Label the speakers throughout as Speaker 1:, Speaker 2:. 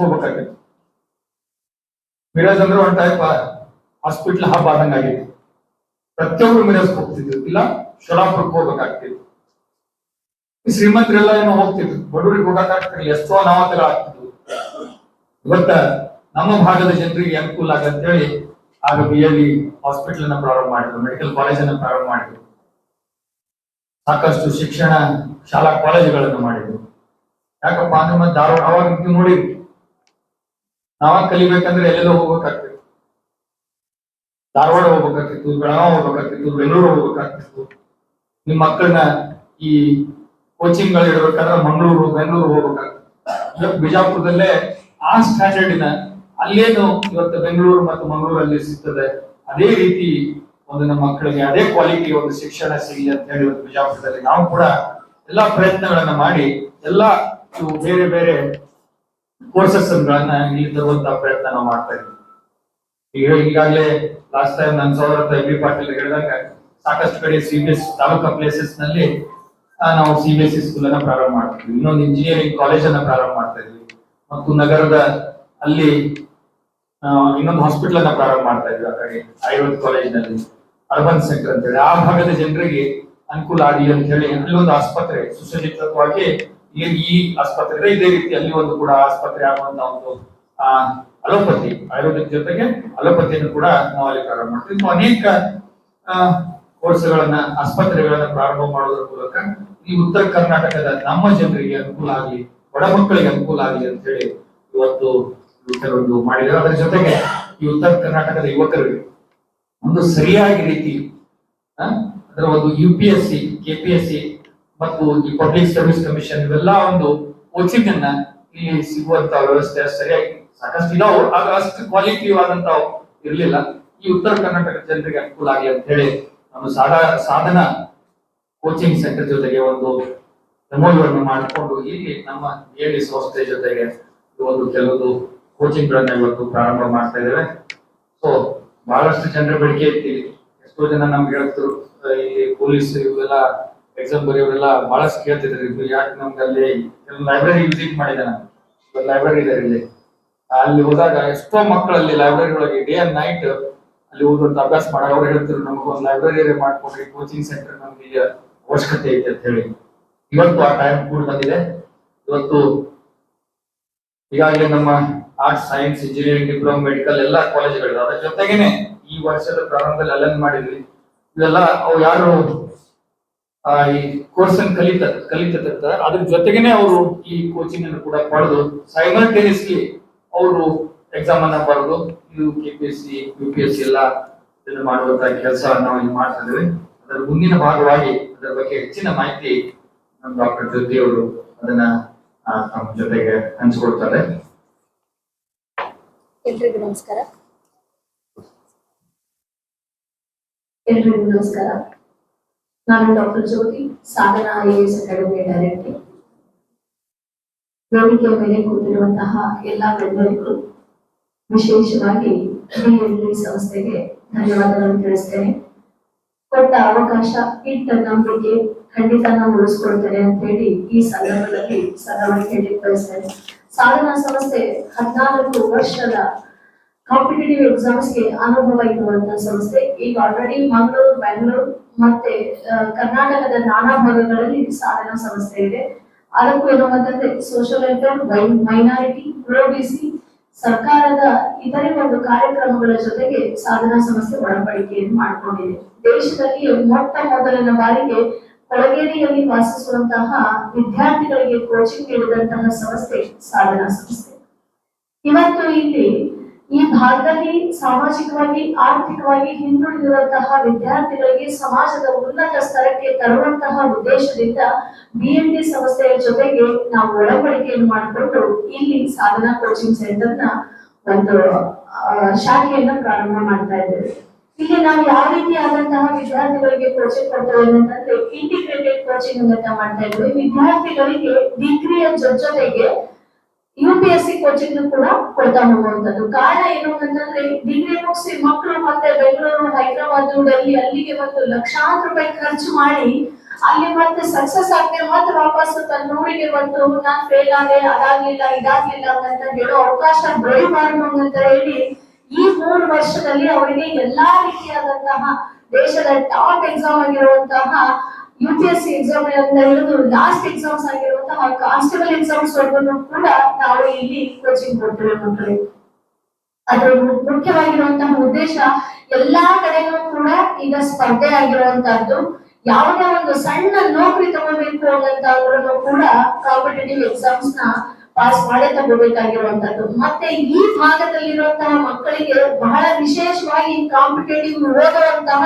Speaker 1: ಹೋಗ್ಬೇಕಾಗಿತ್ತು. ಮಿರಾಜ್ ಅಂದ್ರೆ ಒಂದ್ ಟೈಪ್ ಹಾಸ್ಪಿಟ್ಲ್ ಹಬ್ ಆದಂಗ ಆಗಿತ್ತು. ಪ್ರತಿಯೊಬ್ರು ಮಿರಾಜ್ ಹೋಗ್ತಿದ್ರು, ಇಲ್ಲ ಶೋಲಾಪುರಕ್ಕೆ ಹೋಗ್ಬೇಕಾಗ್ತಿತ್ತು. ಶ್ರೀಮಂತರೆಲ್ಲ ಏನೋ ಹೋಗ್ತಿದ್ರು, ಬಡವರಿಗೆ ಹೋಗಕ್ಕಾಗ್ತಿರ್ಲಿ, ಎಷ್ಟೋ ಅನಾಹುತಗಳು ಆಗ್ತಿದ್ವು. ಇವತ್ತ ನಮ್ಮ ಭಾಗದ ಜನರಿಗೆ ಅನುಕೂಲ ಆಗಂತೇಳಿ ಆಗ BLE ಹಾಸ್ಪಿಟಲ್ ಅನ್ನ ಪ್ರಾರಂಭ ಮಾಡಿದ್ರು, ಮೆಡಿಕಲ್ ಕಾಲೇಜ್ ಅನ್ನ ಪ್ರಾರಂಭ ಮಾಡಿದ್ರು, ಸಾಕಷ್ಟು ಶಿಕ್ಷಣ ಶಾಲಾ ಕಾಲೇಜುಗಳನ್ನು ಮಾಡಿದ್ರು. ಯಾಕಪ್ಪ ಅಂದ್ರೆ ಮತ್ತೆ ಧಾರವಾಡ ಅವಾಗ ನೀವು ನೋಡಿ, ನಾವ ಕಲಿಬೇಕಂದ್ರೆ ಎಲ್ಲೆಲ್ಲೋ ಹೋಗ್ಬೇಕಾಗ್ತಿತ್ತು. ಧಾರವಾಡ ಹೋಗ್ಬೇಕಾಗ್ತಿತ್ತು, ಬೆಳಗಾವಿ ಹೋಗ್ಬೇಕಾಗ್ತಿತ್ತು, ಬೆಂಗಳೂರು ಹೋಗ್ಬೇಕಾಗ್ತಿತ್ತು. ನಿಮ್ ಮಕ್ಕಳನ್ನ ಈ ಕೋಚಿಂಗ್ ಗಳು ಇಡಬೇಕಾದ್ರೆ ಮಂಗಳೂರು ಬೆಂಗಳೂರು ಹೋಗ್ಬೇಕಾಗ್ತಿತ್ತು. ಬಿಜಾಪುರದಲ್ಲೇ ಆ ಸ್ಟ್ಯಾಂಡರ್ಡಿನ ಅಲ್ಲೇನು ಇವತ್ತು ಬೆಂಗಳೂರು ಮತ್ತು ಮಂಗಳೂರಲ್ಲಿ ಸಿಗ್ತದೆ, ಅದೇ ರೀತಿ ಒಂದು ನಮ್ಮ ಮಕ್ಕಳಿಗೆ ಅದೇ ಕ್ವಾಲಿಟಿ ಒಂದು ಶಿಕ್ಷಣ ಸಿಗಲಿ ಅಂತ ಹೇಳಿ ಇವತ್ತು ಬಿಜಾಪುರದಲ್ಲಿ ನಾವು ಕೂಡ ಎಲ್ಲಾ ಪ್ರಯತ್ನಗಳನ್ನ ಮಾಡಿ ಎಲ್ಲಾ ಬೇರೆ ಬೇರೆ ಕೋರ್ಸಸ್ ಗಳನ್ನ ಇಲ್ಲಿ ತರುವಂತಹ ಪ್ರಯತ್ನ ನಾವು ಮಾಡ್ತಾ ಇದ್ದೀವಿ. ಈಗಾಗಲೇ ಲಾಸ್ಟ್ ಟೈಮ್ ನನ್ನ ಸಹೋದರ MB ಪಾಟೀಲ್ ಹೇಳಿದಾಗ ಸಾಕಷ್ಟು ಕಡೆ CBSE ತಾಲೂಕಾ ಪ್ಲೇಸಸ್ ನಲ್ಲಿ ನಾವು CBSE ಸ್ಕೂಲ್ ಅನ್ನ ಪ್ರಾರಂಭ ಮಾಡ್ತೀವಿ, ಇನ್ನೊಂದು ಇಂಜಿನಿಯರಿಂಗ್ ಕಾಲೇಜ್ ಅನ್ನ ಪ್ರಾರಂಭ ಮಾಡ್ತಾ ಇದ್ವಿ, ಮತ್ತು ನಗರದ ಅಲ್ಲಿ ಇನ್ನೊಂದು ಹಾಸ್ಪಿಟಲ್ ಅನ್ನ ಪ್ರಾರಂಭ ಮಾಡ್ತಾ ಇದ್ವಿ. ಆ ಕಡೆ ಆಯುರ್ವೇದ ಕಾಲೇಜ್ ನಲ್ಲಿ ಅರ್ಬನ್ ಸೆಂಟರ್ ಅಂತ ಹೇಳಿ ಆ ಭಾಗದ ಜನರಿಗೆ ಅನುಕೂಲ ಆಗಲಿ ಅಂತ ಹೇಳಿ ಅಲ್ಲಿ ಒಂದು ಆಸ್ಪತ್ರೆ ಸುಸಜ್ಜಿತವಾಗಿ ಈ ಆಸ್ಪತ್ರೆ ಇದೇ ರೀತಿ ಅಲ್ಲಿ ಒಂದು ಕೂಡ ಆಸ್ಪತ್ರೆ ಆಗುವಂತ ಒಂದು ಅಲೋಪತಿ ಆಯುರ್ವೇದದ ಜೊತೆಗೆ ಅಲೋಪತಿಯನ್ನು ಕೂಡ ನಾವು ಅಲ್ಲಿ ಪ್ರಾರಂಭ ಮಾಡ್ತೀವಿ. ಅನೇಕ ಕೋರ್ಸ್ಗಳನ್ನ ಆಸ್ಪತ್ರೆಗಳನ್ನ ಪ್ರಾರಂಭ ಮಾಡೋದ್ರ ಮೂಲಕ ಈ ಉತ್ತರ ಕರ್ನಾಟಕದ ನಮ್ಮ ಜನರಿಗೆ ಅನುಕೂಲ ಆಗಲಿ, ಬಡ ಮಕ್ಕಳಿಗೆ ಅನುಕೂಲ ಆಗಲಿ ಅಂತ ಹೇಳಿ ಇವತ್ತು ಕೆಲವೊಂದು ಮಾಡಿದ್ದಾರೆ. ಅದರ ಜೊತೆಗೆ ಈ ಉತ್ತರ ಕರ್ನಾಟಕದ ಯುವಕರಿಗೆ ಒಂದು ಸರಿಯಾಗಿ ರೀತಿ ಅದರ ಒಂದು UPSC KPSC ಮತ್ತು ಈ ಪಬ್ಲಿಕ್ ಸರ್ವಿಸ್ ಕಮಿಷನ್ ಇವೆಲ್ಲ ಒಂದು ಕೋಚಿಂಗ್ ಅನ್ನ ಇಲ್ಲಿ ಸಿಗುವಂತ ವ್ಯವಸ್ಥೆ ಸರಿಯಾಗಿ ಸಾಕಷ್ಟು ಇದಾವು, ಆಗ ಅಷ್ಟು ಕ್ವಾಲಿಟಿ ಆದಂತಾವು ಇರ್ಲಿಲ್ಲ. ಈ ಉತ್ತರ ಕರ್ನಾಟಕ ಜನರಿಗೆ ಅನುಕೂಲ ಆಗಲಿ ಅಂತ ಹೇಳಿ ನಮ್ಮ ಸಾಧನ ಕೋಚಿಂಗ್ ಸೆಂಟರ್ ಜೊತೆಗೆ ಒಂದು ಡೆಮೋವನ್ನು ಮಾಡಿಕೊಂಡು ಇಲ್ಲಿ ನಮ್ಮ BLE ಸಂಸ್ಥೆ ಜೊತೆಗೆ ಒಂದು ಕೆಲವೊಂದು ಕೋಚಿಂಗ್ ಗಳನ್ನ ಇವತ್ತು ಪ್ರಾರಂಭ ಮಾಡ್ತಾ ಇದ್ದೇವೆ. ಸೊ ಬಹಳಷ್ಟು ಜನರ ಬೇಡಿಕೆ ಇರ್ತೀವಿ, ಎಷ್ಟೋ ಜನ ನಮ್ಗೆ ಹೇಳ್ತಿದ್ರು ಈ ಪೊಲೀಸ್ ಇವೆಲ್ಲ ಎಕ್ಸಾಮ್ ಬರೆಯೋರೆಲ್ಲ ಬಹಳಷ್ಟು ಕೇಳ್ತಿದ್ರು, ಯಾಕೆ ನಮ್ಗೆ ಅಲ್ಲಿ ಲೈಬ್ರರಿ ವಿಸಿಟ್ ಮಾಡಿದೆ. ನಾನು ಲೈಬ್ರರಿ ಇದೆ ಇಲ್ಲಿ, ಅಲ್ಲಿ ಹೋದಾಗ ಎಷ್ಟೋ ಮಕ್ಕಳಲ್ಲಿ ಲೈಬ್ರರಿ ಒಳಗೆ ಡೇ ಅಂಡ್ ನೈಟ್ ಅಲ್ಲಿ ಓದುವಂತ ಅಭ್ಯಾಸ ಮಾಡೋ ಅವ್ರು ಹೇಳ್ತಿದ್ರು, ನಮಗೊಂದು ಲೈಬ್ರರಿ ಮಾಡ್ಕೊಡ್ರಿ, ಕೋಚಿಂಗ್ ಸೆಂಟರ್ ನಮ್ಗೆ ಈಗ ಅವಶ್ಯಕತೆ ಐತೆ ಅಂತ ಹೇಳಿ. ಇವತ್ತು ಆ ಟೈಮ್ ಕೂಡ ಬಂದಿದೆ. ಇವತ್ತು ಈಗಾಗಲೇ ನಮ್ಮ arts, science, engineering, diploma, medical ಎಲ್ಲಾ ಕಾಲೇಜುಗಳಿದೆ. ಅದರ ಜೊತೆಗೇನೆ ಈ ವರ್ಷದ ಪ್ರಾರಂಭದಲ್ಲಿ ಅಲ್ಲನ್ ಮಾಡಿದ್ವಿ. ಇದೆಲ್ಲ ಅವು ಯಾರು ಈ ಕೋರ್ಸ್ ಅನ್ನು ಕಲಿತಿರ್ತಾರೆ ಅದ್ರ ಜೊತೆಗೇನೆ ಅವರು ಈ ಕೋಚಿಂಗ್ ಅನ್ನು ಕೂಡ ಪಡೆದು ಸೈಮಲ್ಟೇನಿಯಸ್ಲಿ ಅವರು ಎಕ್ಸಾಮ್ ಅನ್ನ ಬರೆದು ಇದು KPSC UPSC ಎಲ್ಲ ಇದನ್ನು ಮಾಡುವಂತ ಕೆಲಸ ನಾವು ಇಲ್ಲಿ ಮಾಡ್ತಾ ಇದ್ದೇವೆ. ಅದರ ಮುಂದಿನ ಭಾಗವಾಗಿ ಅದರ ಬಗ್ಗೆ ಹೆಚ್ಚಿನ ಮಾಹಿತಿ ನಮ್ಮ ಡಾಕ್ಟರ್ ಜ್ಯೋತಿ ಅವರು ಅದನ್ನ ನಮ್ಮ ಜೊತೆಗೆ ಹಂಚಿಕೊಳ್ತಾರೆ.
Speaker 2: ಎಲ್ರಿಗೂ ನಮಸ್ಕಾರ. ಎಲ್ರಿಗೂ ನಮಸ್ಕಾರ. ನಾನು ಡಾಕ್ಟರ್ ಜ್ಯೋತಿ, ಸಾಧನಾ IAS ಅಕಾಡೆಮಿ ಡೈರೆಕ್ಟರ್. ವೇದಿಕೆಯ ಮೇಲೆ ಕೂತಿರುವಂತಹ ಎಲ್ಲಾ ಗಣ್ಯರಿಗೂ ವಿಶೇಷವಾಗಿ BLE ಸಂಸ್ಥೆಗೆ ಧನ್ಯವಾದಗಳನ್ನು ತಿಳಿಸ್ತೇನೆ. ಕೊಟ್ಟ ಅವಕಾಶ, ಇಟ್ಟ ನಂಬಿಕೆ ಖಂಡಿತ ನಾವು ಉಳಿಸ್ಕೊಳ್ತೇನೆ ಅಂತ ಹೇಳಿ ಈ ಸಂದರ್ಭದಲ್ಲಿ ಹೇಳಲಿಕ್ಕೆ ಬಯಸ್ತೇನೆ. ಸಾಧನಾ ಸಂಸ್ಥೆ 14 ವರ್ಷದ ಕಾಂಪಿಟೇಟಿವ್ ಎಕ್ಸಾಮ್ಸ್ಗೆ ಅನುಭವ ಇರುವಂತಹ ಸಂಸ್ಥೆ. ಈಗ ಆಲ್ರೆಡಿ ಮಂಗಳೂರು, ಬೆಂಗಳೂರು ಮತ್ತೆ ಕರ್ನಾಟಕದ ನಾನಾ ಭಾಗಗಳಲ್ಲಿ ಸಾಧನಾ ಸಂಸ್ಥೆ ಇದೆ. ಅದಕ್ಕೂ ಏನಂತಂದ್ರೆ ಸೋಷಿಯಲ್ ವೆಲ್ಫೇರ್, ಮೈನಾರಿಟಿ, OBC, ಸರ್ಕಾರದ ಇತರೆ ಒಂದು ಕಾರ್ಯಕ್ರಮಗಳ ಜೊತೆಗೆ ಸಾಧನಾ ಸಂಸ್ಥೆ ಒಳಪಡಿಕೆಯನ್ನು ಮಾಡಿಕೊಂಡಿದೆ. ದೇಶದಲ್ಲಿ ಮೊಟ್ಟ ಮೊದಲನ ಬಾರಿಗೆ ಕೊಳಗೇರಿಯಲ್ಲಿ ವಾಸಿಸುವಂತಹ ವಿದ್ಯಾರ್ಥಿಗಳಿಗೆ ಕೋಚಿಂಗ್ ನೀಡಿದಂತಹ ಸಂಸ್ಥೆ ಸಾಧನಾ ಸಂಸ್ಥೆ. ಇವತ್ತು ಇಲ್ಲಿ ಈ ಭಾಗದಲ್ಲಿ ಸಾಮಾಜಿಕವಾಗಿ ಆರ್ಥಿಕವಾಗಿ ಹಿಂದುಳಿದಿರುವಂತಹ ವಿದ್ಯಾರ್ಥಿಗಳಿಗೆ ಸಮಾಜದ ಉನ್ನತ ಸ್ತರಕ್ಕೆ ತರುವಂತಹ ಉದ್ದೇಶದಿಂದ BLE ಸಂಸ್ಥೆಯ ಜೊತೆಗೆ ನಾವು ಒಳಪಡಿಕೆಯನ್ನು ಮಾಡಿಕೊಂಡು ಇಲ್ಲಿ ಸಾಧನಾ ಕೋಚಿಂಗ್ ಸೆಂಟರ್ ನ ಒಂದು ಶಾಖೆಯನ್ನ ಪ್ರಾರಂಭ ಮಾಡ್ತಾ ಇದ್ದೇವೆ. ಇಲ್ಲಿ ನಾವು ಯಾವ ರೀತಿಯಾದಂತಹ ವಿದ್ಯಾರ್ಥಿಗಳಿಗೆ ಕೋಚಿಂಗ್ ಕೊಡ್ತೇವೆ ಅಂತಂದ್ರೆ ಇಂಟಿಗ್ರೇಟೆಡ್ ಕೋಚಿಂಗ್ ಅಂತ ಮಾಡ್ತಾ ಇದ್ದೇವೆ. ವಿದ್ಯಾರ್ಥಿಗಳಿಗೆ ಡಿಗ್ರಿಯ ಜೊತೆಗೆ UPSC ಕೋಚಿಂಗ್ ಕೂಡ ಕೊಡ್ತಾ ಹೋಗುವಂತದ್ದು. ಕಾರಣ ಏನು ಅಂತಂದ್ರೆ ಡಿಗ್ರಿ ಮುಗಿಸಿ ಮಕ್ಕಳು ಮತ್ತೆ ಬೆಂಗಳೂರು, ಹೈದರಾಬಾದ್, ಡೆಲ್ಲಿ ಅಲ್ಲಿಗೆ ಒಂದು ಲಕ್ಷಾಂತರ ರೂಪಾಯಿ ಖರ್ಚು ಮಾಡಿ ಅಲ್ಲಿ ಮತ್ತೆ ಸಕ್ಸಸ್ ಆಗ್ತೇವೆ ಮತ್ತೆ ವಾಪಸ್ ತನ್ನ ಊರಿಗೆ ಬಂದು ನಾನ್ ಫೇಲ್ ಆದೆ ಅದಾಗ್ಲಿಲ್ಲ ಇದಾಗ್ಲಿಲ್ಲ ಅಂತ ಹೇಳೋ ಅವಕಾಶ ಬೆಳಿಬಾರ್ದು ಅಂತ ಹೇಳಿ ಈ 3 ವರ್ಷದಲ್ಲಿ ಅವರಿಗೆ ಎಲ್ಲಾ ರೀತಿಯಾದಂತಹ ದೇಶದ ಟಾಪ್ ಎಕ್ಸಾಮ್ ಆಗಿರುವಂತಹ UPSC ಎಕ್ಸಾಮ್ ಅಂತ ಹೇಳಿದ್ರು ಲಾಸ್ಟ್ ಎಕ್ಸಾಮ್ಸ್ ಆಗಿರುವಂತಹ ಕಾನ್ಸ್ಟೇಬಲ್ ಎಕ್ಸಾಮ್ಸ್ ವರ್ಗು ಕೂಡ ನಾವು ಇಲ್ಲಿ ಕೋಚಿಂಗ್ ಕೊಡ್ತೇವೆ ಮಕ್ಕಳಿಗೆ. ಅದ್ರ ಮುಖ್ಯವಾಗಿರುವಂತಹ ಉದ್ದೇಶ ಎಲ್ಲಾ ಕಡೆನೂ ಕೂಡ ಈಗ ಸ್ಪರ್ಧೆ ಆಗಿರುವಂತಹದ್ದು. ಯಾವುದೇ ಒಂದು ಸಣ್ಣ ನೌಕರಿ ತಗೋಬೇಕು ಅಂತ ಅಂದ್ರೂ ಕೂಡ ಕಾಂಪಿಟೇಟಿವ್ ಎಕ್ಸಾಮ್ಸ್ ನ ಪಾಸ್ ಮಾಡೇ ತಗೋಬೇಕಾಗಿರುವಂತದ್ದು. ಮತ್ತೆ ಈ ಭಾಗದಲ್ಲಿರುವಂತಹ ಮಕ್ಕಳಿಗೆ ಬಹಳ ವಿಶೇಷವಾಗಿ ಕಾಂಪಿಟೇಟಿವ್ ಓದುವಂತಹ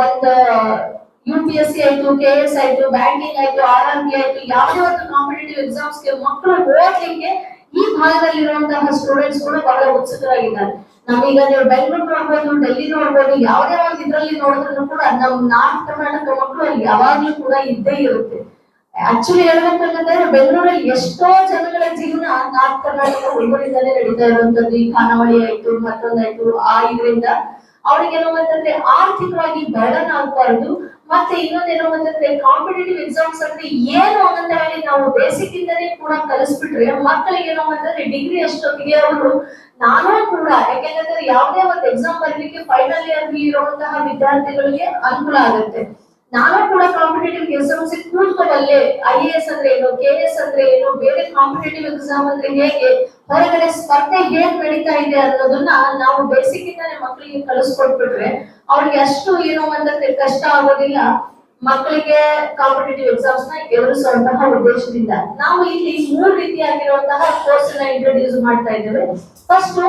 Speaker 2: ಒಂದು UPSC ಆಯ್ತು, KS ಆಯ್ತು, ಬ್ಯಾಂಕಿಂಗ್ ಆಯ್ತು, RRB ಆಯ್ತು, ಯಾವುದೇ ಒಂದು ಕಾಂಪಿಟೇಟಿವ್ ಎಕ್ಸಾಮ್ಸ್ ಗೆ ಮಕ್ಕಳು ಓದ್ಲಿಕ್ಕೆ ಈ ಭಾಗದಲ್ಲಿರುವಂತಹ ಸ್ಟೂಡೆಂಟ್ಸ್ ಕೂಡ ಬಹಳ ಉತ್ಸುಕರಾಗಿದ್ದಾರೆ. ನಾವೀಗ ನೀವು ಬೆಂಗಳೂರು ನೋಡ್ಬೋದು, ಡೆಲ್ಲಿ ನೋಡ್ಬೋದು, ಯಾವುದೇ ಒಂದು ಇದ್ರಲ್ಲಿ ನೋಡಿದ್ರು ಕೂಡ ನಮ್ ನಾರ್ತ್ ಕರ್ನಾಟಕ ಮಕ್ಕಳು ಅಲ್ಲಿ ಯಾವಾಗ್ಲೂ ಕೂಡ ಇದ್ದೇ ಇರುತ್ತೆ. ಆಕ್ಚುಲಿ ಹೇಳ್ಬೇಕಂತಂದ್ರೆ ಬೆಂಗಳೂರಲ್ಲಿ ಎಷ್ಟೋ ಜನಗಳ ಜೀವನ ನಾರ್ತ್ ಕರ್ನಾಟಕ ಹುಡುಗರಿಂದಲೇ ನಡೀತಾ ಇರುವಂತದ್ದು. ಈ ಖಾನಾವಳಿ ಆಯ್ತು, ಮತ್ತೊಂದಾಯ್ತು, ಇದರಿಂದ ಅವ್ರಿಗೆ ಏನೋ ಅಂತಂದ್ರೆ ಆರ್ಥಿಕವಾಗಿ ಬರ್ಡನ್ ಆಗ್ಬಾರ್ದು. ಮತ್ತೆ ಇನ್ನೊಂದೇನೋ ಅಂತಂದ್ರೆ ಕಾಂಪಿಟೇಟಿವ್ ಎಕ್ಸಾಮ್ಸ್ ಅಂದ್ರೆ ಏನು ಅಂತ ಹೇಳಿ ನಾವು ಬೇಸಿಕ್ ಇಂದನೇ ಕೂಡ ಕಲಿಸ್ಬಿಟ್ರೆ ಮಕ್ಕಳಿಗೆ ಏನೋ ಅಂತಂದ್ರೆ ಡಿಗ್ರಿ ಅಷ್ಟೊತ್ತಿಗೆ ಅವರು ನಾನು ಕೂಡ ಯಾಕೆಂದ್ರೆ ಯಾವುದೇ ಒಂದು ಎಕ್ಸಾಮ್ ಬರಲಿಕ್ಕೆ ಫೈನಲ್ ಇಯರ್ ಇರುವಂತಹ ವಿದ್ಯಾರ್ಥಿಗಳಿಗೆ ಅನುಕೂಲ ಆಗುತ್ತೆ. ನಾನು ಕೂಡ ಕಾಂಪಿಟೇಟಿವ್ ಎಕ್ಸಾಮ್ಸ್ ಕೂತ್ಕೊಳ್ಳೆ IAS ಅಂದ್ರೆ ಏನು, KS ಅಂದ್ರೆ ಏನು, ಬೇರೆ ಕಾಂಪಿಟೇಟಿವ್ ಎಕ್ಸಾಮ್ ಅಂದ್ರೆ ಹೇಗೆ, ಹೊರಗಡೆ ಸ್ಪರ್ಧೆ ಹೇಗ್ ನಡೀತಾ ಇದೆ ಅನ್ನೋದನ್ನ ನಾವು ಬೇಸಿಕ್ ಇಂದಾನೆ ಮಕ್ಕಳಿಗೆ ಕಲಿಸ್ಕೊಟ್ಬಿಟ್ರೆ ಅವ್ರಿಗೆ ಅಷ್ಟು ಏನೋ ಅಂತಂದ್ರೆ ಕಷ್ಟ ಆಗೋದಿಲ್ಲ. ಮಕ್ಕಳಿಗೆ ಕಾಂಪಿಟೇಟಿವ್ ಎಕ್ಸಾಮ್ಸ್ ನ ಎದುರಿಸುವಂತಹ ಉದ್ದೇಶದಿಂದ ನಾವು ಇಲ್ಲಿ 3 ರೀತಿಯಾಗಿರುವಂತಹ ಕೋರ್ಸ್ ನ ಇಂಟ್ರೊಡ್ಯೂಸ್ ಮಾಡ್ತಾ ಇದ್ದೇವೆ. ಫಸ್ಟ್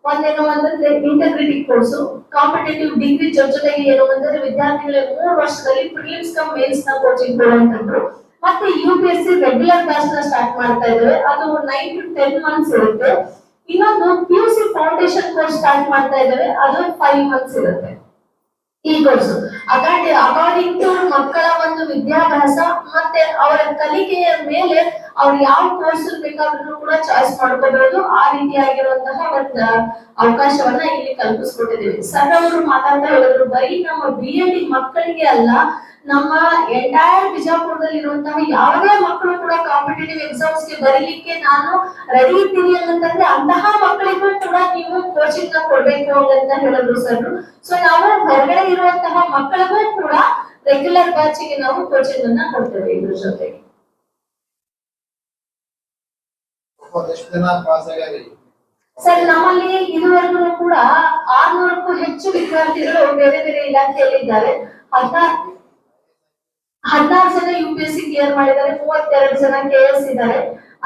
Speaker 2: ಒಂದೇನು ಅಂತಂದ್ರೆ ಇಂಟೆಗ್ರಿಟಿ ಕೋರ್ಸ್, ಕಾಂಪಿಟೇಟಿವ್ ಡಿಗ್ರಿ ಜೊತೆಗೆ ಏನು ಅಂತಂದ್ರೆ ವಿದ್ಯಾರ್ಥಿಗಳಿಗೆ 3 ವರ್ಷದಲ್ಲಿ ಪ್ರಿಲಿಮ್ಸ್ ಕಮ್ ಮೇನ್ಸ್ ನ ಕೋಚಿಂಗ್ ಕೊಡುವಂತದ್ದು. ಮತ್ತೆ UPSC ರೆಗ್ಯುಲರ್ ಬ್ಯಾಚ್ ನ ಸ್ಟಾರ್ಟ್ ಮಾಡ್ತಾ ಇದ್ದೇವೆ, ಅದು 9 to 10 ಮಂತ್ಸ್ ಇರುತ್ತೆ. ಇನ್ನೊಂದು PUC ಫೌಂಡೇಶನ್ ಕೋರ್ಸ್ ಸ್ಟಾರ್ಟ್ ಮಾಡ್ತಾ ಇದ್ದೇವೆ, ಅದು 5 ಮಂತ್ಸ್ ಇರುತ್ತೆ. ಈ ಕೋರ್ಸ್ ಅಕಾರ್ಡಿಂಗ್ ಟು ಮಕ್ಕಳ ಒಂದು ವಿದ್ಯಾಭ್ಯಾಸ ಮತ್ತೆ ಅವರ ಕಲಿಕೆಯ ಮೇಲೆ ಅವ್ರು ಯಾವ ಕೋರ್ಸ್ ಬೇಕಾದ್ರೂ ಕೂಡ ಚಾಯ್ಸ್ ಮಾಡ್ಕೋಬಹುದು. ಆ ರೀತಿಯಾಗಿರುವಂತಹ ಒಂದು ಅವಕಾಶವನ್ನ ಇಲ್ಲಿ ಕಲ್ಪಿಸ್ಕೊಟ್ಟಿದ್ದೀವಿ. ಸರ್ ಅವರು ಮಾತಾಡ್ತಾ ಹೇಳಿದ್ರು ಬರೀ ನಮ್ಮ BEd ಮಕ್ಕಳಿಗೆ ಅಲ್ಲ, ನಮ್ಮ ಎಂಟೈರ್ ಬಿಜಾಪುರದಲ್ಲಿ ಇರುವಂತಹ ಯಾವುದೇ ಮಕ್ಕಳು ಕೂಡ ಕಾಂಪಿಟೇಟಿವ್ ಎಕ್ಸಾಮ್ಸ್ ಗೆ ಬರೀಲಿಕ್ಕೆ ನಾನು ರೆಡಿ ಇದ್ದೀನಿ ಅಂತಂದ್ರೆ ಅಂತಹ ಮಕ್ಕಳಿಗೂ ಕೂಡ ನೀವು ಕೋಚಿಂಗ್ ನ ಕೊಡ್ಬೇಕು ಅಂತ ಹೇಳಿದ್ರು ಸರ್. ಸೊ ನಾವು ಹೊರಗಡೆ ಇರುವಂತಹ ಮಕ್ಕಳಿಗೂ ಕೂಡ ರೆಗ್ಯುಲರ್ ಬ್ಯಾಚ್ ಗೆ ನಾವು ಕೋಚಿಂಗ್ ಅನ್ನ ಕೊಡ್ತೇವೆ. ಇದ್ರ ಜೊತೆಗೆ ಸರ್ ನಮ್ಮಲ್ಲಿ ಇದುವರೆಗೂ ಕೂಡ 600ಕ್ಕೂ ಹೆಚ್ಚು ವಿದ್ಯಾರ್ಥಿಗಳು ಬೇರೆ ಬೇರೆ ಇಲಾಖೆಯಲ್ಲಿ ಇದ್ದಾರೆ. 16 ಜನ UPSC ಕ್ಲಿಯರ್ ಮಾಡಿದ್ದಾರೆ, 32 ಜನ KS ಇದ್ದಾರೆ,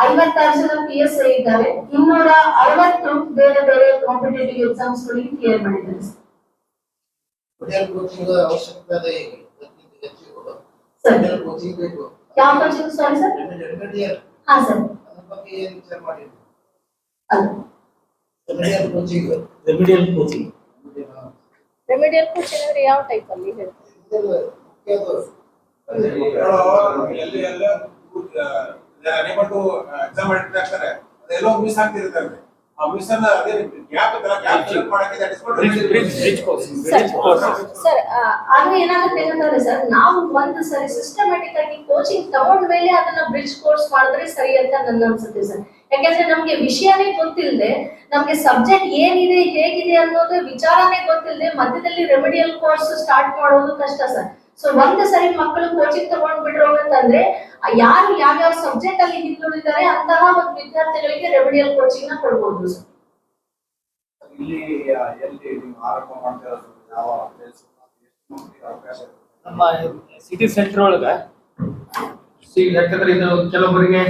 Speaker 2: 56 ಜನ PSI ಇದ್ದಾರೆ, 260 ಬೇರೆ ಬೇರೆ ಕಾಂಪಿಟೇಟಿವ್ ಎಕ್ಸಾಮ್ಸ್ ಗಳಿಗೆ ಕ್ಲಿಯರ್ ಮಾಡಿದ್ದಾರೆ. ಯಾವ ಕೋಚಿಂಗ್ ಸಾರಿ ಸರ್? ಹಾ ಸರ್,
Speaker 3: ರೆಮಿಡಿಯಲ್ ಕೋಚಿಂಗ್
Speaker 4: ಅಂದ್ರೆ ಯಾವ ಟೈಪ್ ಅಲ್ಲಿ ಹೇಳ್ತಾರೆ?
Speaker 3: unable to exam ಆಗ್ತಾರೆ, ಅದೆಲ್ಲೋ ಮಿಸ್ ಆಗ್ತಿರುತ್ತೆ. ಆ ಮಿಸ್ ಅನ್ನ ಅದೇ ಗ್ಯಾಪ್ ಇತ್ತಲ್ಲ, ಗ್ಯಾಪ್ ಫಿಲ್ ಮಾಡಕ್ಕೆ that is called bridge course.
Speaker 2: Sir ಅದು ಏನಾಗುತ್ತೆ ಅಂತಂದ್ರೆ ಸರ್ ನಾವು ಒಂದು ಸರಿ ಸಿಸ್ಟಮ್ಯಾಟಿಕ್ ಆಗಿ ಕೋಚಿಂಗ್ ತಗೊಂಡ ಮೇಲೆ ಅದನ್ನ ಬ್ರಿಡ್ಜ್ ಕೋರ್ಸ್ ಮಾಡಿದ್ರೆ ಸರಿ ಅಂತ ನನ್ನ ಅನ್ಸುತ್ತೆ ಸರ್. ಯಾಕಂದ್ರೆ ನಮ್ಗೆ ವಿಷಯನೇ ಗೊತ್ತಿಲ್ಲದೆ, ನಮ್ಗೆ ಸಬ್ಜೆಕ್ಟ್ ಏನಿದೆ ಹೇಗಿದೆ ಅನ್ನೋದು ವಿಚಾರನೇ ಗೊತ್ತಿಲ್ಲದೆ ಮಧ್ಯದಲ್ಲಿ ರೆಮಿಡಿಯಲ್ ಕೋರ್ಸ್ ಸ್ಟಾರ್ಟ್ ಮಾಡೋದು ಕಷ್ಟ ಸರ್. ಸೊ ಒಂದು ಸರಿ ಮಕ್ಕಳು ಕೋಚಿಂಗ್ ತಗೊಂಡ್ಬಿಟ್ರು ಅಂತಂದ್ರೆ ಯಾರು ಯಾವ್ಯಾವ ಸಬ್ಜೆಕ್ಟ್ ಅಲ್ಲಿ ಹಿಂದುಳಿದ್ದಾರೆ ಅಂತಹ ಒಂದು ವಿದ್ಯಾರ್ಥಿಗಳಿಗೆ ರೆಮಿಡಿಯಲ್ ಕೋಚಿಂಗ್ ನ ಕೊಡ್ಬೋದು ಸರ್.
Speaker 3: ಇಲ್ಲಿ ಎಲ್ಲಿ ನೀವು ಆರಂಭ ಮಾಡ್ತಾ ಇರೋದು ಯಾವ ಪ್ಲೇಸ್ ಅವಕಾಶ?
Speaker 1: ನಮ್ಮ ಸಿಟಿ ಸೆಂಟರ್ ಒಳಗ ಯಾಕಂದ್ರೆ ಇದು ಕೆಲವೊಬ್ಬರಿಗೆ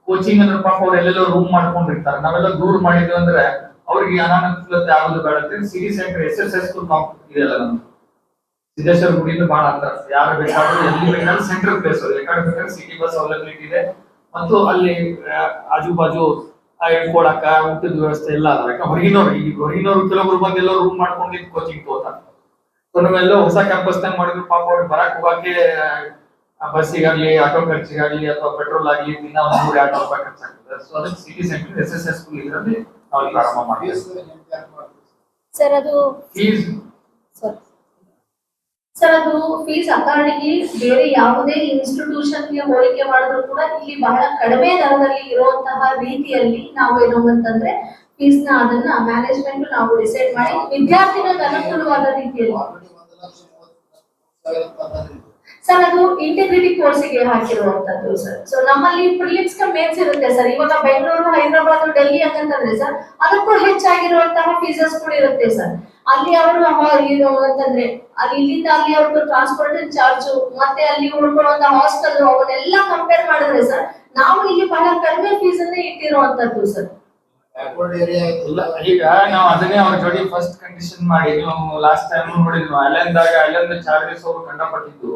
Speaker 1: ಕೋಚಿಂಗ್ ಅಂದ್ರೆ ಪಾಪ ಅವ್ರು ಎಲ್ಲೆಲ್ಲೋ ರೂಮ್ ಮಾಡ್ಕೊಂಡಿರ್ತಾರೆ. ನಾವೆಲ್ಲ ದೂರ ಮಾಡಿದ್ವಿ ಅಂದ್ರೆ ಅವ್ರಿಗೆ ಅನಾನುಕೂಲತೆ ಆಗೋದು ಬೇಡ ಅಂತ ಸಿಟಿ ಸೆಂಟರ್ SSS ಸ್ಕೂಲ್ ಇದೆಯಲ್ಲ ನಮ್ದು ಸಿದ್ದೇಶ್ವರ ಗುಡಿಯಿಂದ ಬಹಳ ಹತ್ರ, ಯಾರು ಬೇಕಾದ್ರೂ ಎಲ್ಲಿ ಬೇಕಾದ್ರೂ ಸೆಂಟ್ರಲ್ ಪ್ಲೇಸ್ ಯಾಕಂದ್ರೆ ಬೇಕಾದ್ರೆ ಸಿಟಿ ಬಸ್ ಅವೈಲಬಿಲಿಟಿ ಇದೆ ಮತ್ತು ಅಲ್ಲಿ ಆಜು ಬಾಜು ಇಳ್ಕೊಳಕ ಊಟದ ವ್ಯವಸ್ಥೆ ಎಲ್ಲ ಅದ. ಯಾಕಂದ್ರೆ ಹೊರಗಿನವ್ರು ಕೆಲವೊಬ್ರು ಬಂದು ಎಲ್ಲೋ ರೂಮ್ ಮಾಡ್ಕೊಂಡು ಕೋಚಿಂಗ್ ತಗೋತಾರೆ. ಸೊ ನಾವೆಲ್ಲ ಹೊಸ ಕ್ಯಾಂಪಸ್ ನಾಗ ಮಾಡಿದ್ರು ಪಾಪ ಅವ್ರಿಗೆ ಬರಕ್ ಹೋಗಕ್ಕೆ ಬಸ್ಸಿಗಾಗ್ಲಿ ಆಟೋ ಖರ್ಚಿಗಾಗ್ಲಿ ಅಥವಾ ಪೆಟ್ರೋಲ್ ಆಗ್ಲಿ ದಿನ 100-200 ರೂಪಾಯಿ ಖರ್ಚಾಗ್ತದೆ. ಸೊ ಅದಕ್ಕೆ ಸಿಟಿ ಸೆಂಟರ್ SSS ಸ್ಕೂಲ್ ಇದರಲ್ಲಿ ನಾವು ಪ್ರಾರಂಭ ಮಾಡ್ತೀವಿ
Speaker 4: ಸರ್ ಅದು
Speaker 1: ಫೀಸ್
Speaker 2: ಸರ್ ಅದು ಫೀಸ್ ಅಕಾರ್ಡಿಂಗ್ಲಿ ಬೇರೆ ಯಾವುದೇ ಇನ್ಸ್ಟಿಟ್ಯೂಷನ್ಗೆ ಹೋಲಿಕೆ ಮಾಡಿದ್ರು ಕೂಡ ಇಲ್ಲಿ ಬಹಳ ಕಡಿಮೆ ದರದಲ್ಲಿ ಇರುವಂತಹ ರೀತಿಯಲ್ಲಿ ನಾವು ಏನು ಅಂತಂದ್ರೆ ಫೀಸ್ ನ ಅದನ್ನ ಮ್ಯಾನೇಜ್ಮೆಂಟ್ ನಾವು ಡಿಸೈಡ್ ಮಾಡಿ ವಿದ್ಯಾರ್ಥಿಗಳಿಗೆ ಅನುಕೂಲವಾದ ರೀತಿಯಲ್ಲಿ ಸರ್ ಅದು ಇಂಟಿಗ್ರಿಟಿ ಕೋರ್ಸಿಗೆ ಹಾಕಿರುವಂತದ್ದು ಸರ್. ಸೊ ನಮ್ಮಲ್ಲಿ ಪ್ರಿಲಿಮ್ಸ್ ಮೇನ್ಸ್ ಇರುತ್ತೆ ಸರ್. ಇವಾಗ ಬೆಂಗಳೂರು, ಹೈದರಾಬಾದ್, ಡೆಲ್ಲಿ ಅಂತಂದ್ರೆ ಸರ್ ಅದಕ್ಕೂ ಹೆಚ್ಚಾಗಿರುವಂತಹ ಫೀಸಸ್ ಕೂಡ ಇರುತ್ತೆ ಸರ್. ಅಲ್ಲಿ ಅವರು ಅಂತಂದ್ರೆ ಅಲ್ಲಿ ಇಲ್ಲಿಂದ ಅಲ್ಲಿ ಅವ್ರದ್ದು ಟ್ರಾನ್ಸ್ಪೋರ್ಟೇಷನ್ ಚಾರ್ಜ್ ಮತ್ತೆ ಅಲ್ಲಿ ಉಳ್ಕೊಳ್ಳುವಂತ ಹಾಸ್ಟೆಲ್ ಅವನ್ನೆಲ್ಲ ಕಂಪೇರ್ ಮಾಡಿದ್ರೆ ಸರ್ ನಾವು ಇಲ್ಲಿ ಬಹಳ ಕಡಿಮೆ ಫೀಸ್ ಅನ್ನೇ ಇಟ್ಟಿರುವಂತದ್ದು ಸರ್.
Speaker 1: ಇಲ್ಲ, ಈಗ ನಾವು ಅದನ್ನೇ ಅವ್ರ ಜೋಡಿ ಫಸ್ಟ್ ಕಂಡೀಷನ್ ಮಾಡಿ, ನೀವು ಲಾಸ್ಟ್ ಟೈಮ್ ನೋಡಿದ್ವಿ ಅಲ್ಲಿಂದ ಚಾರ್ಜಸ್ ಅವರು ಕಂಡಪಟ್ಟಿದ್ದು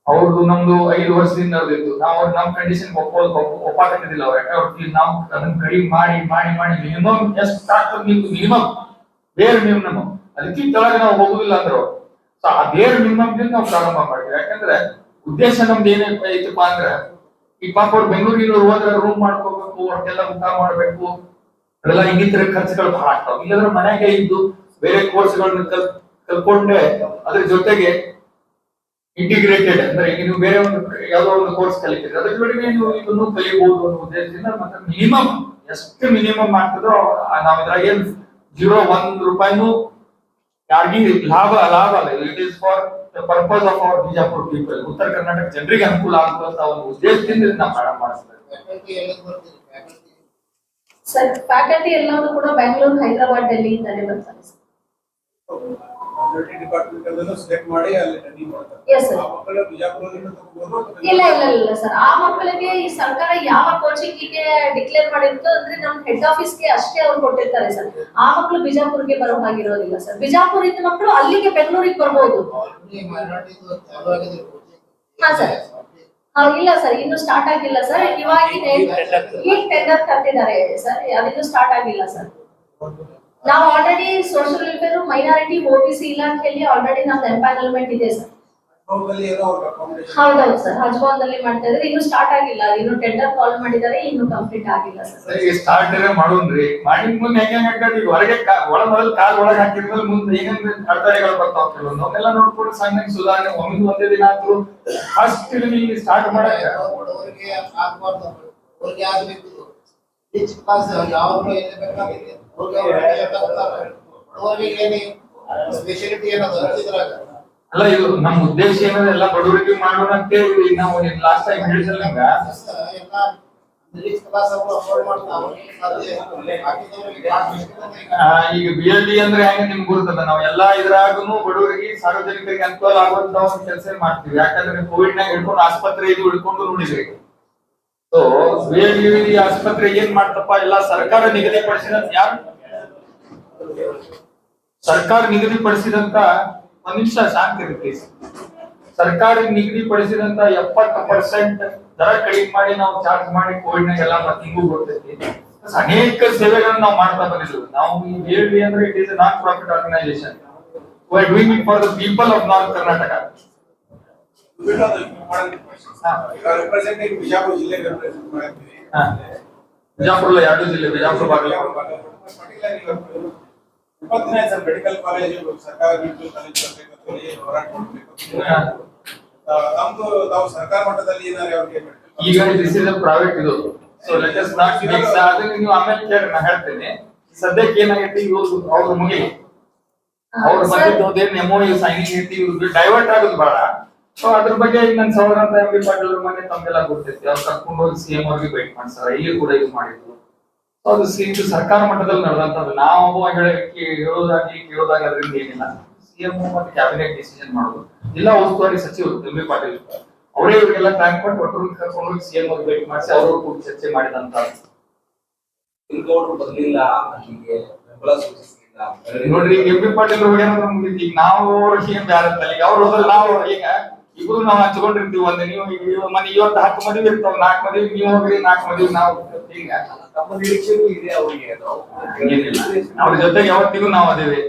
Speaker 1: ಅವ್ರದ್ದು ನಮ್ದು 5 ವರ್ಷದಿಂದ ನಡೆದಿತ್ತು. ನಾವು ನಮ್ ಕಂಡೀಷನ್ ಒಪ್ಪಾಕತ್ತಿದ್ದಿಲ್ಲ ಅವ್ರು. ಯಾಕಂದ್ರೆ ನಾವು ಅದನ್ನ ಕಡಿಮೆ ಮಾಡಿ ಮಾಡಿ ಮಾಡಿ ಮಿನಿಮಮ್ ಎಷ್ಟು ಆಗ್ತದೆ ನೀವು ಮಿನಿಮಮ್ ಬೇರೆ ಮಿನಿಮಮ್ ಅದಕ್ಕೆ ಕೆಳಗೆ ನಾವು ಹೋಗುದಿಲ್ಲ ಅಂದ್ರು. ಸೊ ಆ ಬೇರೆ ಮಿನಿಮಮ್ ನಾವು ಪ್ರಾರಂಭ ಮಾಡಿದ್ವಿ. ಯಾಕಂದ್ರೆ ಉದ್ದೇಶ ನಮ್ದು ಏನೈತಪ್ಪ ಅಂದ್ರೆ ಈ ಪಾಪ ಅವ್ರು ಬೆಂಗಳೂರಿಗೆ ಹೋದ್ರೆ ರೂಮ್ ಮಾಡ್ಕೋಬೇಕು, ಅವ್ರಿಗೆಲ್ಲ ಊಟ ಮಾಡ್ಬೇಕು, ಅದೆಲ್ಲ ಇನ್ನಿತರ ಖರ್ಚುಗಳು ಬಹಳ ಆಗ್ತಾವ. ಇಲ್ಲಾಂದ್ರೆ ಮನೆಗೆ ಇದ್ದು ಬೇರೆ ಕೋರ್ಸ್ಗಳನ್ನ ಕಲ್ಕೊಂಡ್ರೆ ಅದ್ರ ಜೊತೆಗೆ ಇಂಟಿಗ್ರೇಟೆಡ್ ಅಂದ್ರೆ ಈಗ ನೀವು ಬೇರೆ ಒಂದು ಯಾವ್ದೋ ಒಂದು ಕೋರ್ಸ್ ಕಲಿತೀರಿ ಅದ್ರ ಜೊತೆಗೆ ನೀವು ಇದನ್ನು ಕಲಿಬಹುದು ಅನ್ನೋ ಉದ್ದೇಶದಿಂದ ಮತ್ತೆ ಮಿನಿಮಮ್ ಎಷ್ಟು ಮಿನಿಮಮ್ ಆಗ್ತದೋ ನಾವ್ ಇದ್ರಾಗ ಏನ್ 0.1 ರೂಪಾಯಿನೂ ಯಾರಿಗೂ ಲಾಭ ಅಲ್ಲ. It is for the purpose of our Bijapur people, ಉತ್ತರ ಕರ್ನಾಟಕ ಜನರಿಗೆ ಅನುಕೂಲ ಆಗುವಂತ ಒಂದು ಉದ್ದೇಶದಿಂದ ನಾವು ಪ್ರಾರಂಭ ಮಾಡಿಸ್ಬೇಕು.
Speaker 2: ಸರ್ ಫ್ಯಾಕಲ್ಟಿ ಎಲ್ಲರೂ ಕೂಡ ಬೆಂಗಳೂರು, ಹೈದರಾಬಾದ್, ಡೆಲ್ಲಿ ಇಂದಾನೆ ಬರ್ತಾರೆ ಸರ್.
Speaker 3: ಡಿಪಾರ್ಟ್ಮೆಂಟ್ ಅನ್ನು ಸೆಲೆಕ್ಟ್ ಮಾಡಿ ಅಲ್ಲಿ ಟ್ರೈನಿಂಗ್ ಮಾಡ್ತಾರೆ.
Speaker 2: Yes, sir.
Speaker 3: ಆ ಮಕ್ಕಳು ಬಿಜಾಪುರದಿಂದ ತಗೊಂಡು
Speaker 2: ಇಲ್ಲ ಸರ್. ಆ ಮಕ್ಕಳಿಗೆ ಈ ಸರ್ಕಾರ ಯಾವ ಕೋಚಿಂಗಿಗೆ ಡಿಕ್ಲೇರ್ ಮಾಡಿರ್ತೋ ಅಂದ್ರೆ ನಮ್ಮ ಹೆಡ್ ಆಫೀಸ್ಗೆ ಅಷ್ಟೇ ಅವ್ರು ಕೊಟ್ಟಿರ್ತಾರೆ ಸರ್. ಆ ಮಕ್ಕಳು ಬಿಜಾಪುರ್ಗೆ ಬರೋ ಹಾಗಿರೋದಿಲ್ಲ ಸರ್. ಬಿಜಾಪುರಿಂದ ಮಕ್ಕಳು ಅಲ್ಲಿಗೆ ಬೆಂಗಳೂರಿಗೆ ಬರ್ಬೋದು. ಹಾ ಸರ್. ಇಲ್ಲ ಸರ್, ಇನ್ನು ಸ್ಟಾರ್ಟ್ ಆಗಿಲ್ಲ ಸರ್. ಈಗ ಟೆಂಡರ್ ಕರ್ತಿದ್ದಾರೆ ಸರ್, ಅದಿನ್ನು ಸ್ಟಾರ್ಟ್ ಆಗಿಲ್ಲ ಸರ್. ನಾವು already social welfare, minority, OBC ಇಲಾಖೆಯಲ್ಲಿ ಆಲ್ರೆಡಿ ನಮ್ದು ಎಂಪ್ಯಾನಲ್ಮೆಂಟ್ ಇದೆ ಸರ್. ಹೌದೌದು ಸರ್, ಹಜ್ಬಾನ್ದಲ್ಲಿ ಮಾಡ್ತಾ ಇದ್ರೆ ಇನ್ನು ಸ್ಟಾರ್ಟ್ ಆಗಿಲ್ಲ. ಇನ್ನು ಟೆಂಡರ್ ಕಾಲ್ ಮಾಡಿದ್ದಾರೆ, ಇನ್ನು ಕಂಪ್ಲೀಟ್ ಆಗಿಲ್ಲ ಸರ್.
Speaker 1: ಈಗ ಸ್ಟಾರ್ಟ್ ಮಾಡೋಣ್ರಿ. ಮಾಡಿದ ಮುಂದೆ ಹೆಂಗೆ ಈಗ ಹೊರಗೆ ಮೊದಲು ಕಾಲ್ ಒಳಗೆ ಹಾಕಿದ್ಮೇಲೆ ಮುಂದೆ ಏನೇನು ಅಡೆತಡೆಗಳು ಬರ್ತಾವ ಕೆಲವೊಂದು ಅವನ್ನೆಲ್ಲ ನೋಡ್ಕೊಂಡು ಸಣ್ಣ ಸುಧಾರಣೆ ಒಂದೇ ದಿನ ಆದ್ರೂ ಫಸ್ಟ್ ಸ್ಟಾರ್ಟ್ ಮಾಡಕ್ಕೆ ಅಲ್ಲ, ಇದು ನಮ್ಮ ಉದ್ದೇಶ ಏನಂದ್ರೆ ಎಲ್ಲ ಬಡವರಿಗೆ ಮಾಡೋಣ ಅಂತ ಹೇಳಿ ನಾವು ಲಾಸ್ಟ್ ಟೈಮ್ ಹೇಳಿದ್ರಲ್ಲ ಈಗ BLD ಅಂದ್ರೆ ಹೆಂಗೆ ನಿಮ್ಗೆ ಗೊತ್ತದ, ನಾವು ಎಲ್ಲಾ ಇದ್ರಾಗೂ ಬಡವರಿಗೆ ಸಾರ್ವಜನಿಕರಿಗೆ ಅನುಕೂಲ ಆಗುವಂತ ಒಂದು ಕೆಲಸ ಮಾಡ್ತೀವಿ. ಯಾಕಂದ್ರೆ ಕೋವಿಡ್ ನಾಗ ಹಿಡ್ಕೊಂಡು ಆಸ್ಪತ್ರೆ ಇದು ಹಿಡ್ಕೊಂಡು ನೋಡಿದ್ರಿ. ಸೊ BLD ಆಸ್ಪತ್ರೆ ಏನ್ ಮಾಡ್ತಪ್ಪ, ಎಲ್ಲ ಸರ್ಕಾರ ನಿಗದಿಪಡಿಸಿದಂತ ಸರ್ಕಾರ ನಿಗದಿಪಡಿಸಿದಂತ ಒಂದ್ ನಿಮಿಷ ಶಾಂತಿ ಇರುತ್ತೆ. ಸರ್ಕಾರ ನಿಗದಿಪಡಿಸಿದಂತ 70% ದರ ಕಡಿಮೆ ಮಾಡಿ ನಾವು ಚಾರ್ಜ್ ಮಾಡಿ ಕೋವಿಡ್ ನಾಗ ಎಲ್ಲ ಹಿಂಗೂ ಗೊತ್ತೈತಿ. ಅನೇಕ ಸೇವೆಗಳನ್ನ ನಾವು ಮಾಡ್ತಾ ಬಂದಿದ್ವಿ. ನಾವು ಈ BLD ಅಂದ್ರೆ it is non profit organisation. We are doing it for the people of north Karnataka.
Speaker 3: Representative Bijapur ಜಿಲ್ಲೆಗೆ ರಿಪ್ರೆಸೆಂಟ್ ಮಾಡ್ತೀವಿ.
Speaker 1: ಬಿಜಾಪುರ 2 ಜಿಲ್ಲೆ, Bijapur, Bagalkot.
Speaker 3: Sir medical college ಸರ್ಕಾರ ಮೆಡಿಕಲ್ ಕಾಲೇಜ್ ಬರಬೇಕು ಹೋರಾಟ ಮಾಡಬೇಕು. ನಮ್ದು ನಾವು ಸರ್ಕಾರ ಮಟ್ಟದಲ್ಲಿ ಏನಾದ್ರು ಅವ್ರಿಗೆ
Speaker 1: ಈಗ ದಿಸ್ ಇಸ್ ಅ ಪ್ರೈವೇಟ್ ಇದು. So let us not mix. ಅದನ್ನ ನೀವು ಆಮೇಲೆ ಕೇಳಿ ನಾನು ಹೇಳ್ತೇನೆ. ಸದ್ಯಕ್ಕೆ ಏನಾಗೈತಿ, ಇವ್ರು ಅವ್ರು ಮುಗಿಲಿ, ಅವ್ರ ಬಂದಿದ್ದೇನ್ MOU ಸೈನಿಂಗ್ ಐತಿ, ಇವ್ರು ಡೈವರ್ಟ್ ಆಗೋದು ಬೇಡ. ಸೊ ಅದ್ರ ಬಗ್ಗೆ ಈಗ ನನ್ನ ಸಹೋದರ MB ಪಾಟೀಲ್ ಅವ್ರ ಮನೆ ತಮ್ಗೆಲ್ಲ ಗೊತ್ತೈತಿ. ಅವ್ರು ಕರ್ಕೊಂಡು ಹೋಗಿ CM ಅವ್ರಿಗೆ ಭೇಟಿ ಮಾಡ್ತಾರೆ. ಇಲ್ಲಿ ಕೂಡ ಇದು ಮಾಡಿದ್ರು. ಅದು ಇದು ಸರ್ಕಾರ ಮಟ್ಟದಲ್ಲಿ ನಡೆದಂತದ್ದು. ನಾವು ಹೇಳೋದಾಗ್ಲಿ ಕೇಳೋದಾಗ್ಲಿ ಅದರಿಂದ ಏನಿಲ್ಲ. CM ಮತ್ತೆ ಕ್ಯಾಬಿನೆಟ್ ಡಿಸಿಷನ್ ಮಾಡೋದು. ಜಿಲ್ಲಾ ಉಸ್ತುವಾರಿ ಸಚಿವರು MB ಪಾಟೀಲ್ ಅವರೇ ಇವರಿಗೆಲ್ಲ ಟೈಮ್ ಕೊಟ್ಟು ಒಟ್ಟರು ಕರ್ಕೊಂಡು ಹೋಗಿ CM ಅವ್ರಿಗೆ ಭೇಟಿ ಮಾಡಿಸಿ ಅವರು ಕೂಡ ಚರ್ಚೆ ಮಾಡಿದಂತ.
Speaker 5: ಬರ್ಲಿಲ್ಲ, ಹೀಗೆ ಬೆಂಬಲ ಸೂಚಿಸಲಿಲ್ಲ
Speaker 1: ನೋಡ್ರಿ, MB ಪಾಟೀಲ್ ಏನಾದ್ರು ಮುಗಿತಿ. ಈಗ ನಾವು ಏನ್ ಬ್ಯಾರ ಈಗ ಅವ್ರು ಹೋದ್ರೆ ನಾವು ಈಗ ಇಬ್ರು ನಾವು ಹಂಚ್ಕೊಂಡಿರ್ತೀವಿ. ಒಂದು ನೀವು ಮನೆ ಇವತ್ತು 10 ಮದುವೆ ಇರ್ತಾವ, 4 ಮದುವೆ ನೀವು ಹೋಗ್ರಿ, 4 ಮದುವೆ ನಾವು. ಈಗ
Speaker 5: ನಮ್ಮ ನಿರೀಕ್ಷೆನೂ ಇದೆ ಅವರಿಗೆ.
Speaker 1: ಅವ್ರ ಜೊತೆಗೆ ಯಾವತ್ತಿಗೂ ನಾವು ಅದೇವಿ.